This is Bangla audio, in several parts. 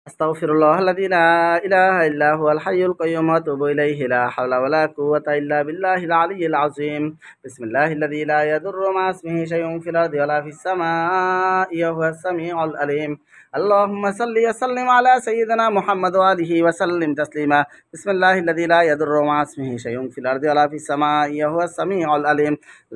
আস্তাগফিরুল্লাহ আল্লাযী লা ইলাহা ইল্লা হুয়াল হাইয়ুল কাইয়্যুম ওয়া আতুবু ইলাইহি লা হাওলা ওয়া লা কুওয়াতা ইল্লা বিল্লাহিল আলিয়্যিল আযীম বিসমিল্লাহিল্লাযী লা ইয়াদুররু মা ইসমিহি শাইউন ফিল আরদি ওয়া লা ফিস সামাই ওয়া হুয়াস সামিউল আলীম আল্লাহুম্মা সাল্লি ওয়া সাল্লিম আলা সাইয়্যিদিনা মুহাম্মাদ ওয়া আলিহি ওয়া সাল্লিম তাসলিমা বিসমিল্লাহিল্লাযী লা ইয়াদুররু মা ইসমিহি শাইউন ফিল আরদি ওয়া লা ফিস সামাই ওয়া হুয়াস সামিউল আলীম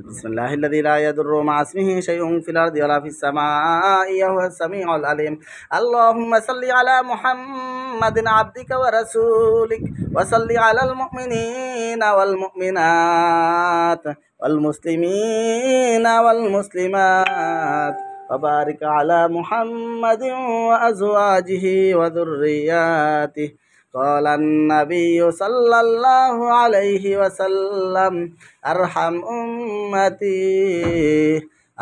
বিসমিল্লাহিল্লাযী লা ইয়াদুররু মা ইসমিহি শাইউন ফিল আরদি ওয়া লা ফিস সামাই ওয়া হুয়াস সামিউল আলীম اللهم صل على محمد عبدك ورسولك وصل على المؤمنين والمؤمنات والمسلمين والمسلمات وبارك على محمد وأزواجه وذرياته قال النبي صلى الله عليه وسلم أرحم أمتي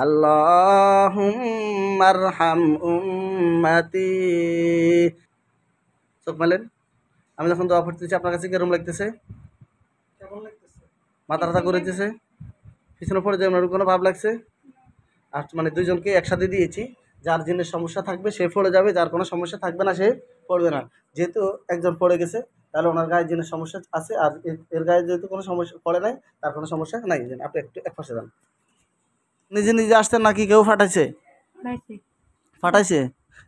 আল্লাহুম্মা আরহাম উম্মতি। চোখ মেলেন। আমি যখন দোয়া পড়তেছি আপনার কাছে কেরম লাগতেছে? কেমন লাগতেছে? মাথা ব্যথা করেছে? পিছনে পড়ে যাবে কোনো ভাব লাগছে? আর মানে দুইজনকে একসাথে দিয়েছি, যার জিনের সমস্যা থাকবে সে পড়ে যাবে, যার কোনো সমস্যা থাকবে না সে পড়বে না। যেহেতু একজন পড়ে গেছে তাহলে ওনার গায়ে জিনের সমস্যা আছে, আর এর গায়ে যেহেতু কোনো সমস্যা পড়ে নাই তার কোনো সমস্যা নাই। আপনি একটু এক পাশে যান। নিজে নিজে আসতেন নাকি কেউ ফাটাইছে? ফাটাইছে,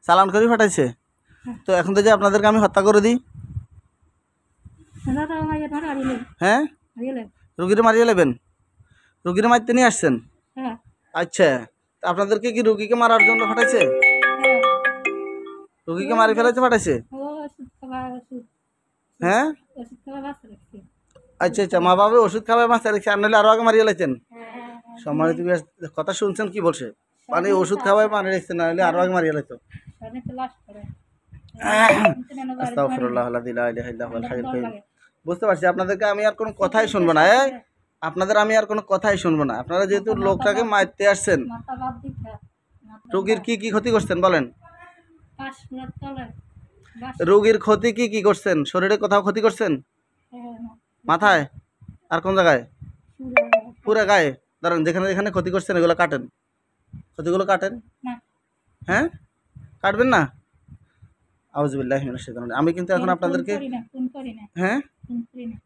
চালান করে ফাটাইছে। তো এখন তো যে আপনাদেরকে আমি হত্যা করে দিই, হ্যাঁ রুগীরে মারিয়ে নেবেন? রুগীরে মারতে নিয়ে আসছেন? আচ্ছা, আপনাদেরকে কি রুগীকে মারার জন্য ফাটাইছে? রুগীকে মারি ফেলাইতে ফাটাইছে? হ্যাঁ আচ্ছা আচ্ছা, মা বাবা ওষুধ খাবে মাছ রেখে, আর নাহলে আরো আগে মারিয়ে লাইতেন। সম্মানিত কথা শুনছেন কি বলছে? মানে ওষুধ খাওয়ায় মানে রেখেছে, না হলে আরো আগে মারিয়ে লাইতো। বুঝতে পারছি, আপনাদেরকে আমি আর কোনো কথাই শুনবো না। আপনাদের আমি আর কোনো কথাই শুনবো না। আপনারা যেহেতু লোকটাকে মারতে আসছেন, রোগীর কি কি ক্ষতি করছেন বলেন? রোগীর ক্ষতি কি কি করছেন? শরীরে কোথাও ক্ষতি করছেন? মাথায়? আর কোন জায়গায়? পুরো গায়ে? ধরেন যেখানে যেখানে ক্ষতি করছেন এগুলো কাটেন, ক্ষতিগুলো কাটেন। হ্যাঁ কাটবেন না? আউযুবিল্লাহি মিনাশ শাইতানির রাজিম। আমি কিন্তু এখন আপনাদেরকে হ্যাঁ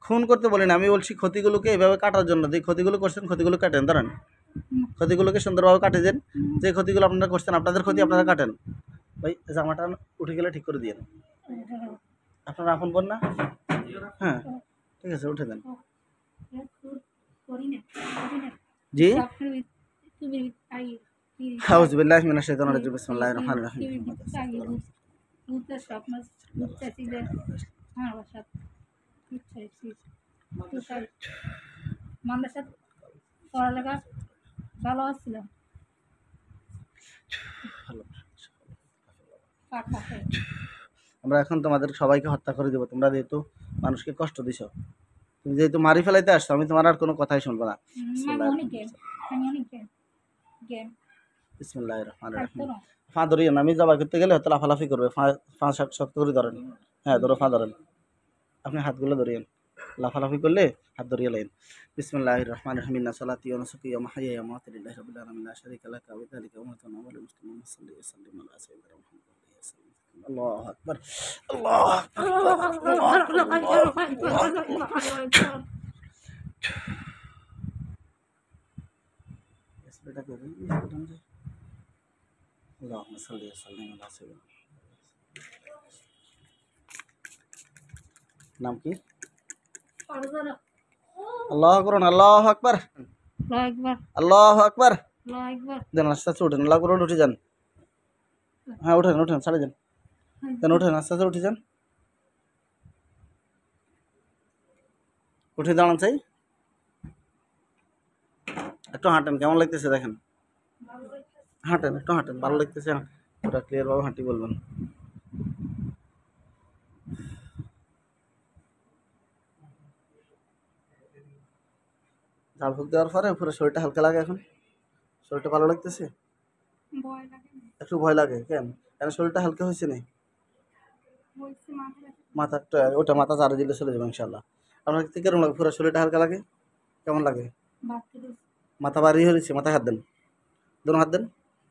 খুন করতে বলি না, আমি বলছি ক্ষতিগুলোকে এভাবে কাটার জন্য। যে ক্ষতিগুলো করছেন ক্ষতিগুলো কাটেন, ধরেন ক্ষতিগুলোকে সুন্দরভাবে কাটে দেন। যে ক্ষতিগুলো আপনারা করছেন, আপনাদের ক্ষতি আপনারা কাটেন। ভাই জামাটা উঠে গেলে ঠিক করে দিয়ে আপনারা আপন বোন না? হ্যাঁ ঠিক আছে, উঠে দেন। জি আউযুবিল্লাহি মিনাশ শাইতানির রাজিম বিসমিল্লাহির রহমানির রহিম আমরা এখন তোমাদের সবাইকে হত্যা করে দেবো। তোমরা যেহেতু মানুষকে কষ্ট দিছ, তুমি যেহেতু মারি ফেলাইতে আসছো, আমি তোমার আর কোনো কথাই শুনবো না। বিসমিল্লাহির রহমানির রহিম। ফা ধরিয়ে না, আমি জবাই করতে গেলে হয়তো লাফালাফি করবে। ফা শক্ত করে ধরেন। হ্যাঁ ধরো, ফা ধরেন। আপনি হাতগুলো ধরিয়েন, লাফালাফি করলে হাত ধরিয়ে লাইন। বিসমিল্লাহির রহমানির রহিম। ইন্না সালাতি ওয়া নুসুকি ওয়া মাহইয়ায়া ওয়া মামাতি লিল্লাহি রাব্বিল আলামিন লা শারীকা লাহু ওয়া বিযালিকা উমিরতু ওয়া আনা আউওয়ালুল মুসলিমিন। সাল্লি ওয়া সাল্লিম আলা সাইয়্যিদিনা মুহাম্মাদ ওয়া আলিহি ওয়া সাল্লাম। আল্লাহু আকবার, আল্লাহু আকবার। স্প্রেটা করুন, আল্লাহুম্মা সাল্লি ওয়া সাল্লিম আলা সাইয়্যিদিনা। নাম কি? আল্লাহু আকবার, আল্লাহু আকবার, আল্লাহু আকবার। দেন আস্তে আস্তে উঠেন, আল্লাহু আকবার উঠে যান। হ্যাঁ উঠেন উঠেন, ছাড়ে যান। দেন উঠেন, আস্তে আস্তে উঠে যান। উঠে দাঁড়ান চাই, একটু হাঁটেন, কেমন লাগতেছে দেখেন। হাঁটেন, একটু হাঁটেন, ভালো লাগতেছে। ওটা ক্লিয়ার ভাবে হাঁটি বলবেন। ঝাড় ফুঁক দেওয়ার পরে পুরো শরীরটা হালকা লাগে। এখন শরীরটা ভালো লাগতেছে? একটু ভয় লাগে কেন? কেন শরীরটা হালকা হয়েছে না? মাথাটা ওটা মাথা ঝাড়ে দিলে চলে যাবে ইনশাল্লাহ। আপনার কেমন লাগে? পুরো শরীরটা হালকা লাগে? কেমন লাগে? মাথা ভারী হয়েছে? মাথায় হাত দেন, দোনো হাত দেন।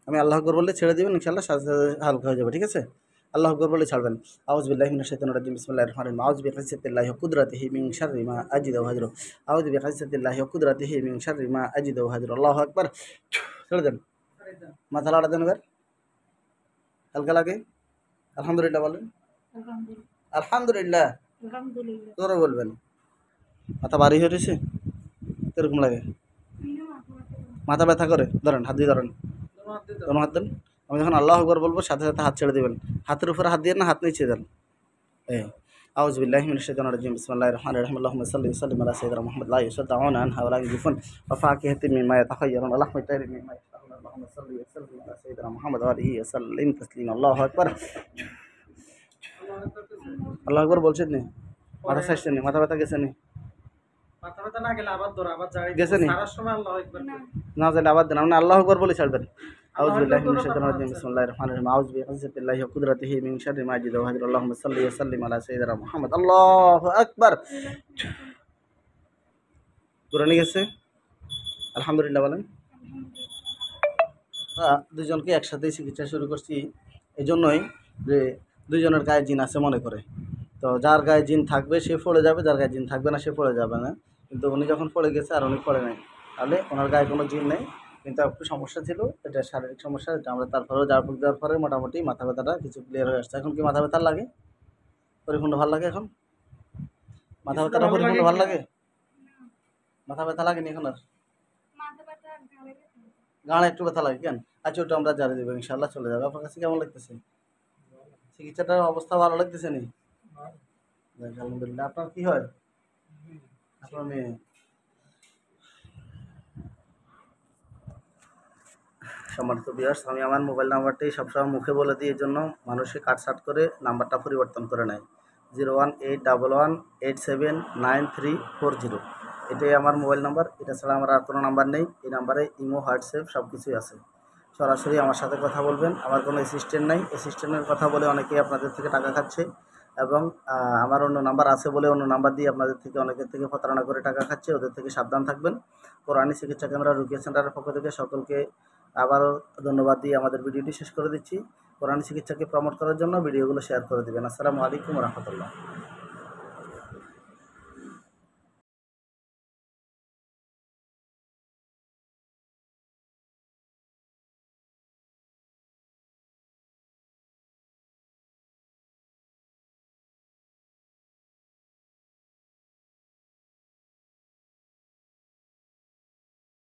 আমি আল্লাহ আকবার বললে ছেড়ে দেবেন ইনশাল্লাহ, সাথে সাথে হালকা হয়ে যাবে। ঠিক আছে? আল্লাহু আকবার বলে ছাড়বেন। আউযু বিল্লাহি মিনাশ শাইতানির রাজিম বিসমিল্লাহির রহমানির রহিম আউযু বিইজ্জাতিল্লাহি ওয়া কুদরাতিহি মিন শাররি মা আজিদু ওয়া আজরু আউযু বিইজ্জাতিল্লাহি ওয়া কুদরাতিহি মিন শাররি মা আজিদু ওয়া আজরু আল্লাহু আকবার। ছেড়ে দেন, মাথা লাড়া দেন এবার, হালকা লাগে। আলহামদুলিল্লাহ বলেন, আলহামদুলিল্লাহ জোরে বলবেন। মাথা ভারী হয়ে রয়েছে, কিরকম লাগে? মাথা ব্যথা করে? ধরেন, হাত দিয়ে ধরেন, দোনো হাত দেন। আমি যখন আল্লাহু আকবার বলবো সাথে সাথে হাত ছেড়ে দিবেন। হাতের উপরে হাত দিয়ে না, হাত নিচে দেন। আউযু বিল্লাহি মিনাশ শাইতানির রাজিম বিসমিল্লাহির রহমানির রহিম আল্লাহুম্মা সাল্লি ওয়া সাল্লিম আলা সাইয়্যিদিনা মুহাম্মদ লা ইউসাদ্দাউনা আনহা ওয়া লা ইউনজিফুন ওয়া ফাকিহাতিন মিম্মা ইয়াতাখায়্যারুন ওয়া লাহমি তায়রিন মিম্মা ইয়াশতাহুন আল্লাহুম্মা সাল্লি ওয়া সাল্লিম আলা সাইয়্যিদিনা মুহাম্মদ ওয়া আলিহি ওয়া সাল্লিম তাসলিমা। আল্লাহু আকবার। আল্লাহু আকবার বলছেন নি? মাথা ছাইছেন নি? মাথা ব্যথা গেছে নি? মাথা ব্যথা না গেলে আবার ধর, আবার জারি গেছে নি? সারার সময় আল্লাহু আকবার না যাইলে আবার দেন। আপনি আল্লাহু আকবার বলে ছাড়বেন। আউযু বিল্লাহি মিনাশ শাইতানির রাজিম বিসমিল্লাহির রহমানির রহিম আউযু বিইজ্জাতিল্লাহি ওয়া কুদরাতিহি মিন শাররি মা আজিদু ওয়া আজরু আল্লাহুম্মা সাল্লি ওয়া সাল্লিম আলা সাইয়্যিদিনা মুহাম্মদ। আল্লাহু আকবার। কোরআনে গেছে? আলহামদুলিল্লাহ বলেন। দুজনকে একসাথেই চিকিৎসা শুরু করছি এজন্যই যে দুইজনের গায়ে জিন আছে মনে করে। তো যার গায়ে জিন থাকবে সে পড়ে যাবে, যার গায়ে জিন থাকবে না সে পড়ে যাবে না। কিন্তু উনি যখন পড়ে গেছে আর উনি পড়ে নাই, তাহলে ওনার গায়ে কোনো জিন নেই, কিন্তু একটু সমস্যা ছিল, এটা শারীরিক সমস্যা। এটা আমরা তারপরেও জার ফুক দেওয়ার পরে মোটামুটি মাথা ব্যথাটা কিছু ক্লিয়ার হয়ে আসছে। এখন কি মাথা ব্যথা লাগে? পরিপূর্ণ ভালো লাগে এখন? মাথা ব্যথাটা পরিপূর্ণ ভালো লাগে? মাথা ব্যথা লাগেনি এখন আর? গাঁড়ে একটু ব্যথা লাগে কেন? আচ্ছা, ওটা আমরা জারি দেবো, ইনশাল্লাহ চলে যাবে। আপনার কাছে কেমন লাগতেছে? চিকিৎসাটার অবস্থা ভালো লাগতেছে নি? যাক, আলহামদুলিল্লাহ। আপনার কি হয়? আপনার মেয়ে? সম্মানিত ভিউয়ার্স, আমি আমার মোবাইল নাম্বারটি সবসময় মুখে বলে দিই, এই জন্য মানুষে কাটছাট করে নাম্বারটা পরিবর্তন করে নেয়। 01811879340, এটাই আমার মোবাইল নাম্বার। এটা ছাড়া আমার আর কোনো নাম্বার নেই। এই নাম্বারে ইমো, হোয়াটসঅ্যাপ সব কিছুই আছে। সরাসরি আমার সাথে কথা বলবেন। আমার কোনো অ্যাসিস্ট্যান্ট নাই। অ্যাসিস্ট্যান্টের কথা বলে অনেকেই আপনাদের থেকে টাকা খাচ্ছে, এবং আমার অন্য নাম্বার আছে বলে অন্য নাম্বার দিয়ে আপনাদের থেকে অনেকের থেকে প্রতারণা করে টাকা খাচ্ছে। ওদের থেকে সাবধান থাকবেন। কোরআনী চিকিৎসা কেন্দ্র রুকিয়া সেন্টারের পক্ষ থেকে সকলকে আবারও ধন্যবাদ দিয়ে আমাদের ভিডিওটি শেষ করে দিচ্ছি। কোরআনী চিকিৎসাকে প্রমোট করার জন্য ভিডিওগুলো শেয়ার করে দেবেন। আসসালামু আলাইকুম ওয়া রাহমাতুল্লাহ।